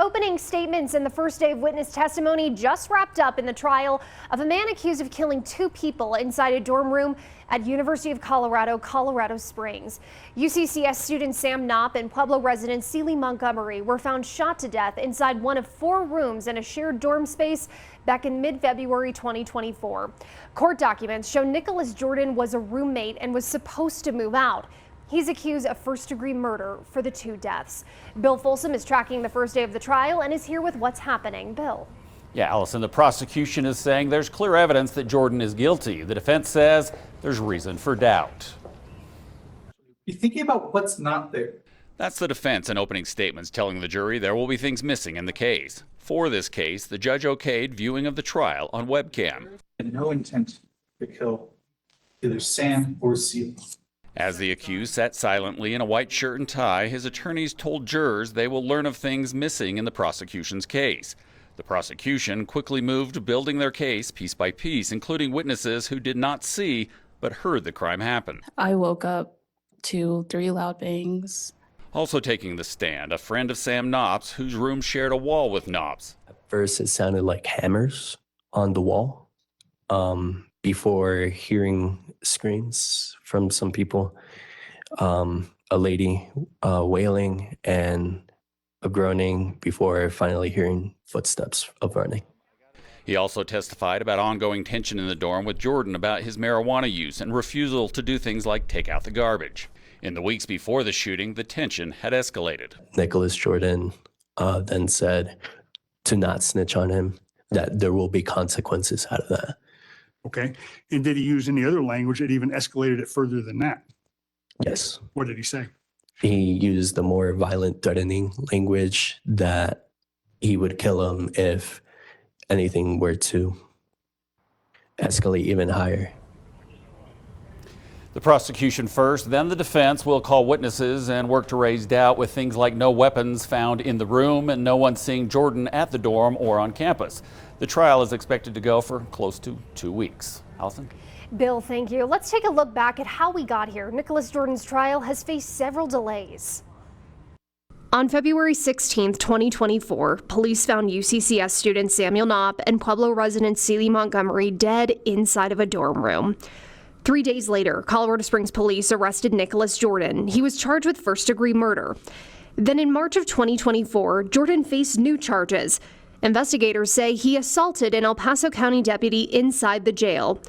Opening statements and the first day of witness testimony just wrapped up in the trial of a man accused of killing 2 people inside a dorm room at University of Colorado, Colorado Springs. UCCS student Sam Knopp and Pueblo resident Celie Montgomery were found shot to death inside one of 4 rooms in a shared dorm space back in mid-February 2024. Court documents show Nicholas Jordan was a roommate and was supposed to move out. He's accused of first-degree murder for the 2 deaths. Bill Folsom is tracking the first day of the trial and is here with what's happening. Bill. Yeah, Allison, the prosecution is saying there's clear evidence that Jordan is guilty. The defense says there's reason for doubt. You're thinking about what's not there. That's the defense in opening statements telling the jury there will be things missing in the case. For this case, the judge okayed viewing of the trial on webcam. And no intent to kill either Sam or Celie. As the accused sat silently in a white shirt and tie, his attorneys told jurors they will learn of things missing in the prosecution's case. The prosecution quickly moved, building their case piece by piece, including witnesses who did not see but heard the crime happen. I woke up to 3 loud bangs. Also taking the stand, a friend of Sam Knopp's, whose room shared a wall with Knopp's. At first, it sounded like hammers on the wall. Before hearing screams from some people, a lady wailing and a groaning before finally hearing footsteps of running. He also testified about ongoing tension in the dorm with Jordan about his marijuana use and refusal to do things like take out the garbage. In the weeks before the shooting, the tension had escalated. Nicholas Jordan then said to not snitch on him, that there will be consequences out of that. Okay. And did he use any other language that even escalated it further than that? Yes. What did he say? He used the more violent, threatening language that he would kill him if anything were to escalate even higher. The prosecution first, then the defense will call witnesses and work to raise doubt with things like no weapons found in the room and no one seeing Jordan at the dorm or on campus. The trial is expected to go for close to 2 weeks. Allison? Bill, thank you. Let's take a look back at how we got here. Nicholas Jordan's trial has faced several delays. On February 16, 2024, police found UCCS student Samuel Knopp and Pueblo resident Celie Montgomery dead inside of a dorm room. 3 days later, Colorado Springs police arrested Nicholas Jordan. He was charged with first-degree murder. Then in March of 2024, Jordan faced new charges. Investigators say he assaulted an El Paso County deputy inside the jail.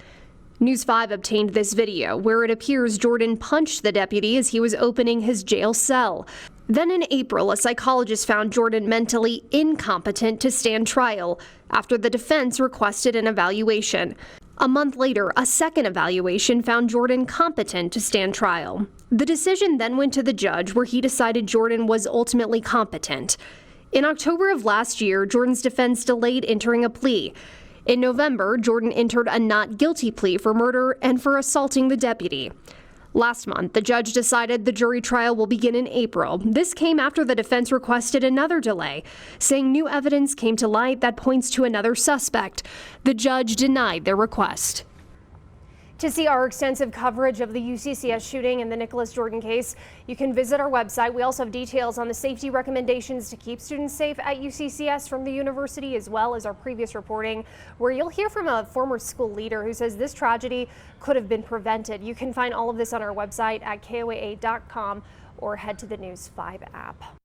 News 5 obtained this video where it appears Jordan punched the deputy as he was opening his jail cell. Then in April, a psychologist found Jordan mentally incompetent to stand trial after the defense requested an evaluation. A month later, a second evaluation found Jordan competent to stand trial. The decision then went to the judge, where he decided Jordan was ultimately competent. In October of last year, Jordan's defense delayed entering a plea. In November, Jordan entered a not guilty plea for murder and for assaulting the deputy. Last month, the judge decided the jury trial will begin in April. This came after the defense requested another delay, saying new evidence came to light that points to another suspect. The judge denied their request. To see our extensive coverage of the UCCS shooting and the Nicholas Jordan case, you can visit our website. We also have details on the safety recommendations to keep students safe at UCCS from the university, as well as our previous reporting, where you'll hear from a former school leader who says this tragedy could have been prevented. You can find all of this on our website at KOAA.com or head to the News 5 app.